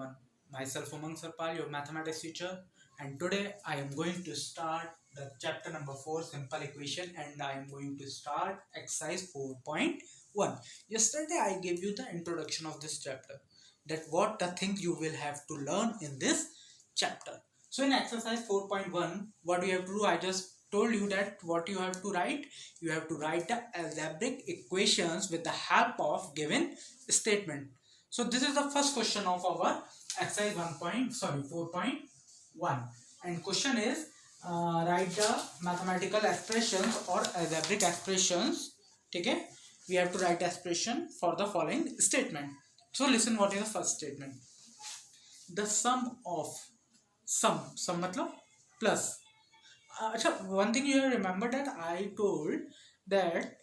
everyone. Myself Umang Sarpal, your mathematics teacher, and today I am going to start the chapter number 4, simple equation, and I am going to start exercise 4.1. Yesterday I gave you the introduction of this chapter, that what the thing you will have to learn in this chapter. So in exercise 4.1, what you have to do, I just told you that what you have to write, you have to write the algebraic equations with the help of given statement. So this is the first question of our exercise 4.1, and question is write the mathematical expressions or algebraic expressions. Okay, we have to write expression for the following statement. So listen, what is the first statement? The sum of sum मतलब plus. One thing you have remember that I told that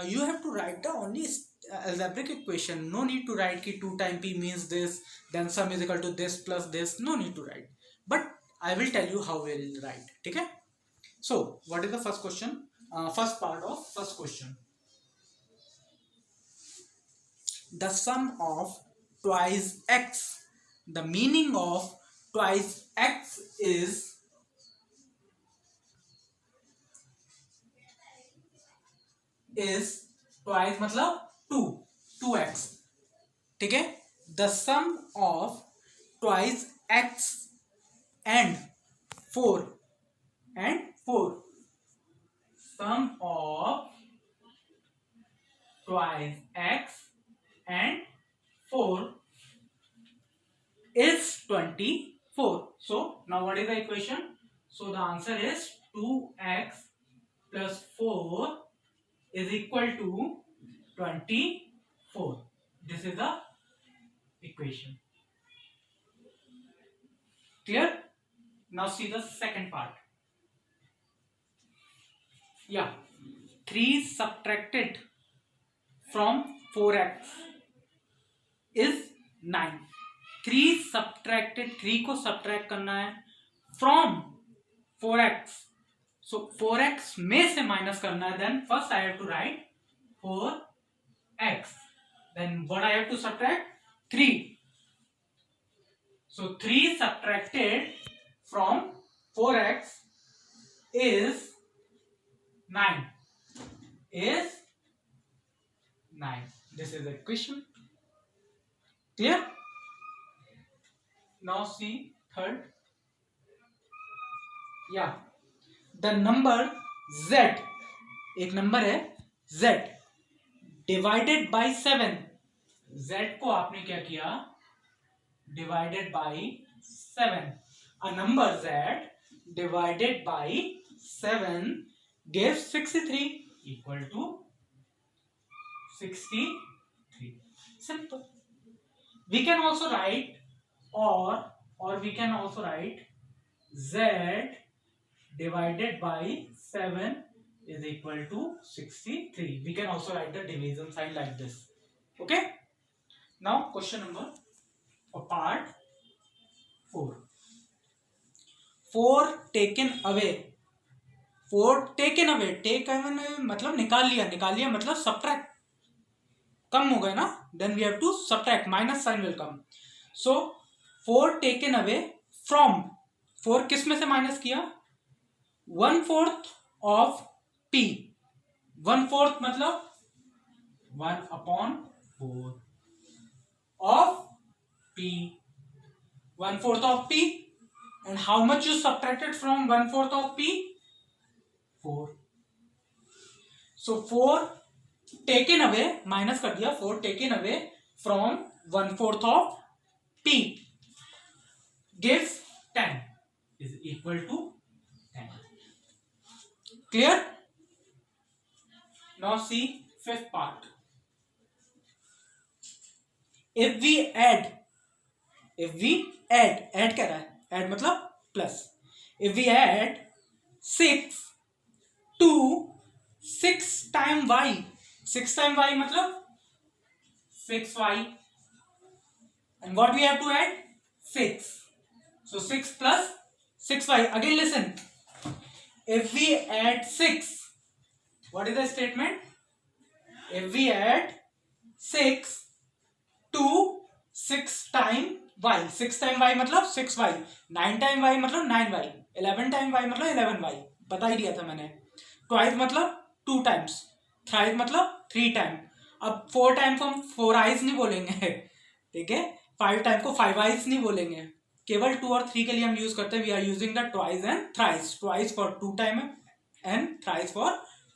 you have to write the only algebraic equation. No need to write ki 2 times p means this, then sum is equal to this plus this. No need to write. But I will tell you how we will write. Okay? So what is the first question? First part of first question. The sum of twice x. The meaning of twice x is twice मतलब 2x. ठीक है? The sum of twice x and 4 sum of twice x and 4 is 24. So now what is the equation? So the answer is 2x plus 4 is equal to 24. This is the equation. Clear? Now see the second part. Yeah, 3 subtracted from 4x is 9. 3 subtracted, 3 को subtract करना है from 4x. So 4x में से minus करना है. Then first I have to write 4x. Then what I have to subtract? 3. So 3 subtracted from 4x is 9. Is 9. This is the equation. Clear? Now see third. Yeah. The number z, एक number है z divided by 7. z को आपने क्या किया? Divided by 7. A number z divided by 7 gives 63 equal to 63. Simple. We can also write or we can also write z divided by 7 is equal to 63. We can also write the division sign like this. Okay? Now question number part 4. 4 taken away. 4 taken away. Take away मतलब निकाल लिया मतलब subtract. कम हो गया ना? Then we have to subtract. Minus sign will come. So 4 taken away from. 4 किस में से माइनस किया? 1/4 of p. 1/4 मतलब 1/4 of p. 1/4 of p. And how much you subtracted from 1/4 of p? 4. So 4 taken away, minus कर दिया. 4 taken away from 1/4 of p gives 10 is equal to 10. Clear? Now see fifth part. If we add क्या रहा है? Add मतलब plus. If we add 6 to 6 times y. 6 times y मतलब 6y. And what we have to add? 6. So 6 plus 6y. Again listen. If we add 6, what is the statement? If we add 6 to 6 times y, 6 time y मतलब 6y, 9 time y मतलब 9y, 11 time y मतलब 11y, बता ही दिया था मैंने। Twice मतलब 2 times, thrice मतलब 3 time. अब 4 टाइम को हम 4 आइज नहीं बोलेंगे, ठीक है। 5 टाइम को 5 आइज नहीं बोलेंगे, केवल 2 और 3 के लिए हम यूज करते हैं। We are using the twice and thrice, twice for 2 time and thrice for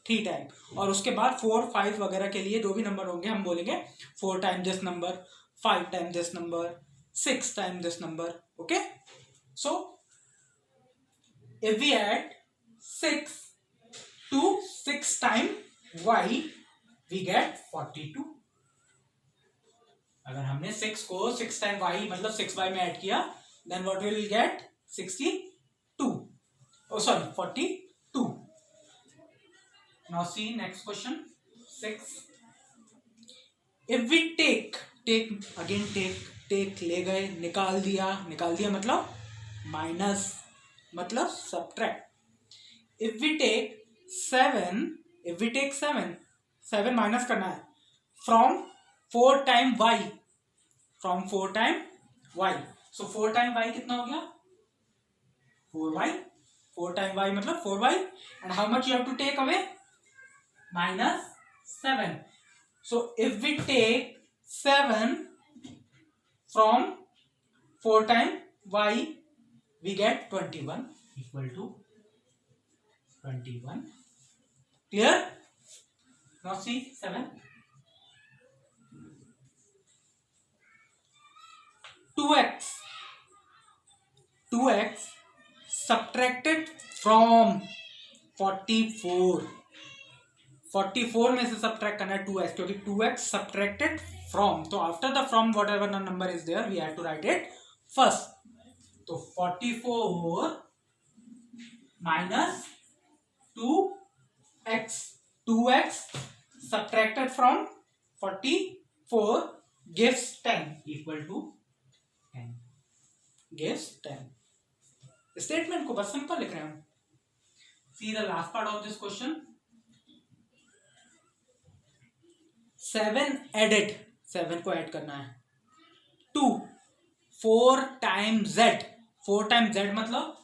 3 time. और उसके बाद 4, 5 वगैरह के लिए जो भी नंबर होंगे हम बोलेंगे 4 time this number, 5 time this number, 6 time this number. Okay, so if we add 6 to 6 time y, we get 42. अगर हमने 6 को 6 टाइम y मतलब 6y में ऐड किया, then what will get? 62. Oh sorry, 42. Now see next question 6. If we take again take ले गए, निकाल दिया मतलब माइनस मतलब subtract. If we take 7 minus करना है from 4 time y, so 4 time y कितना हो गया? 4y, 4 टाइम y मतलब 4y, and how much you have to take away? -7. So if we take 7 from 4 time y, we get 21 equal to 21. Clear? Now see 7. 2x subtracted from 44. 44 में से subtract करना है 2x, क्योंकि 2x subtracted from, तो after the from whatever the number is there we have to write it first. तो 44 minus 2x subtracted from 44 gives 10 equal to 10, gives 10। Statement को बस simple लिख रहे हैं हम। See the last part of this question. 7 added, 7 को add करना है to 4 time z, 4 time z मतलब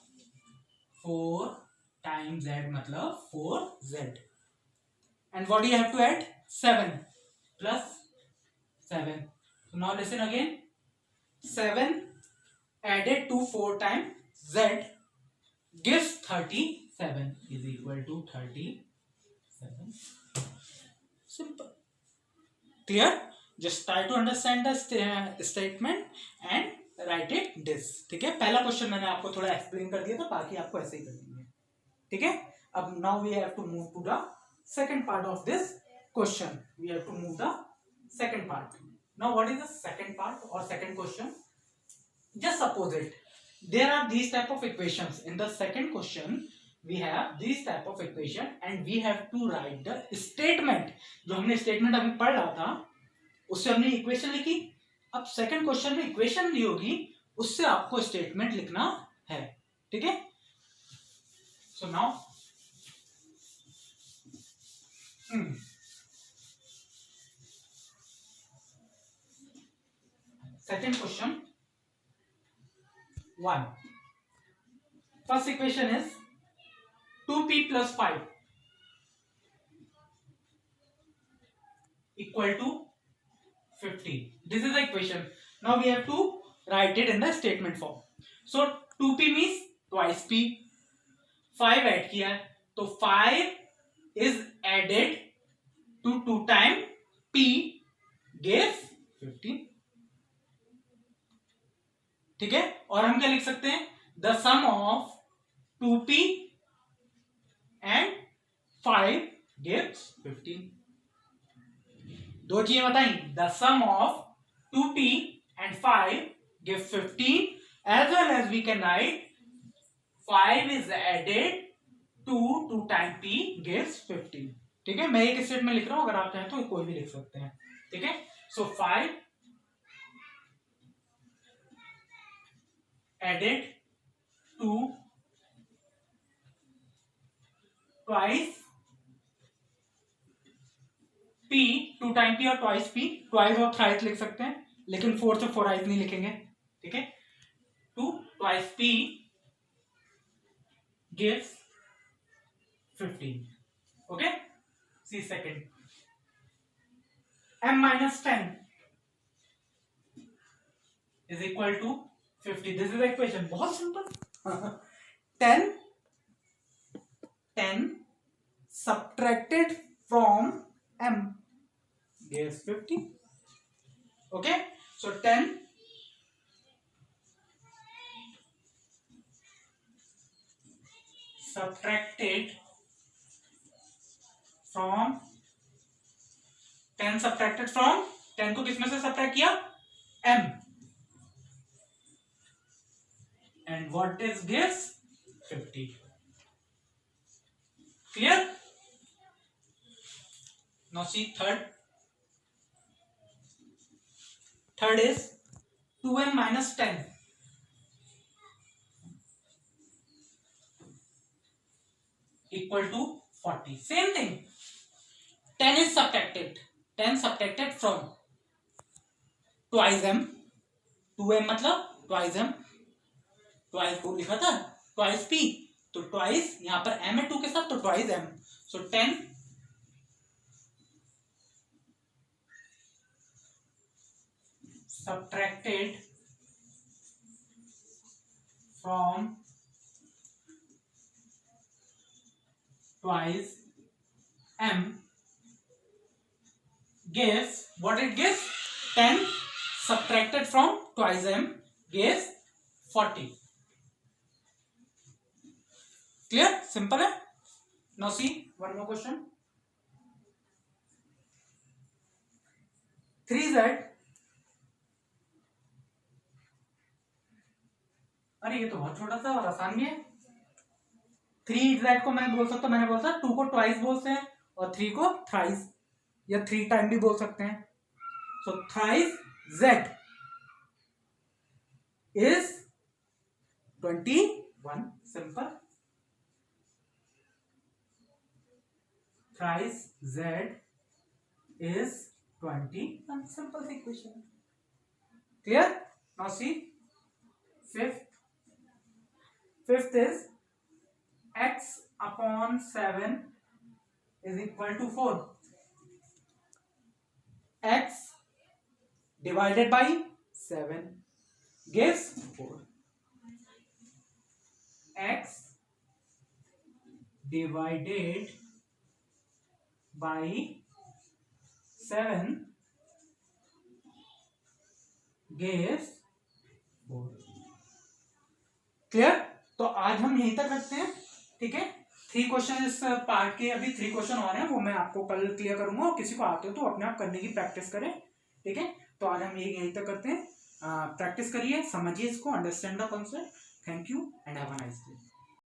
4z, and what you have to add? 7 plus 7। So now listen again, 7 added to 4 times z gives 37 is equal to 37. Simple. Clear? Just try to understand the statement and write it this. ठीक है, पहला question मैंने आपको थोड़ा explain कर दिया था, बाकी आपको ऐसे ही कर देंगे। ठीक है, अब now we have to move to the second part of this question. We have to move the second part. Now what is the second part or second question? Just suppose it there are these type of equations. In the second question we have these type of equation and we have to write the statement. जो हमने statement अभी पढ़ रहा था उससे हमने equation लिखी, अब सेकंड क्वेश्चन में इक्वेशन दी होगी, उससे आपको स्टेटमेंट लिखना है। ठीक है, so now second question 1. First equation is 2p plus 5 equal to 50. This is the equation. Now we have to write it in the statement form. So 2p means twice p, 5 add किया है तो 5 is added to 2 time p gives 50. ठीक है, और हम क्या लिख सकते हैं? The sum of 2p and 5 gives 15. दो चीजें बताई, the sum of 2p and 5 gives 15, as well as we can write 5 is added to 2 time p gives 15. ठीक है, मैं एक स्टेटमेंट लिख रहा हूं, अगर आप चाहें तो कोई भी लिख सकते हैं। ठीक है, सो 5 added to twice p, 2 time p और twice p, twice और thrice लिख सकते हैं, लेकिन 4 से 4 नहीं लिखेंगे। ठीक है, 2 twice p gives 15. Okay, see second, m minus 10 is equal to 50. This is the equation. बहुत simple. 10 subtracted from m gives 50. Okay, so 10 subtracted from 10 को किसमें से सब्ट्रैक्ट किया, m, and what is gives 50. Clear? Now see third is 2m minus 10 equal to 40. Same thing, 10 is subtracted from twice m, 2m मतलब twice m, twice को लिखा था twice p, तो twice यहां पर m है 2 के साथ, तो twice m, so 10 subtracted from twice m gives what it gives, 10 subtracted from twice m gives 40. Clear? Simple है. Now see one more question. 3z, अरे ये तो बहुत छोटा सा और आसान भी है. 3z को मैं बोल सकता हूं, मैंने बोला था 2 को ट्वाइस बोलते हैं और 3 को थ्राइस या 3 टाइम भी बोल सकते हैं. So thrice z is 21. Simple. thrice z is 21. Simple equation. Clear? Now see fifth is x upon 7 is equal to 4. X divided by 7 gives 4. X divided by 7 gives 4. Clear? तो आज हम यहीं तक रखते हैं. ठीक है, 3 क्वेश्चन इस पार्ट के, अभी 3 क्वेश्चन और हैं, वो मैं आपको कल क्लियर करूंगा, और किसी को आते हो तो अपने आप करने की प्रैक्टिस करें. ठीक है, तो आज हम यहीं तक करते हैं. प्रैक्टिस करिए, समझिए इसको, understand the concept. Thank you and have a nice day.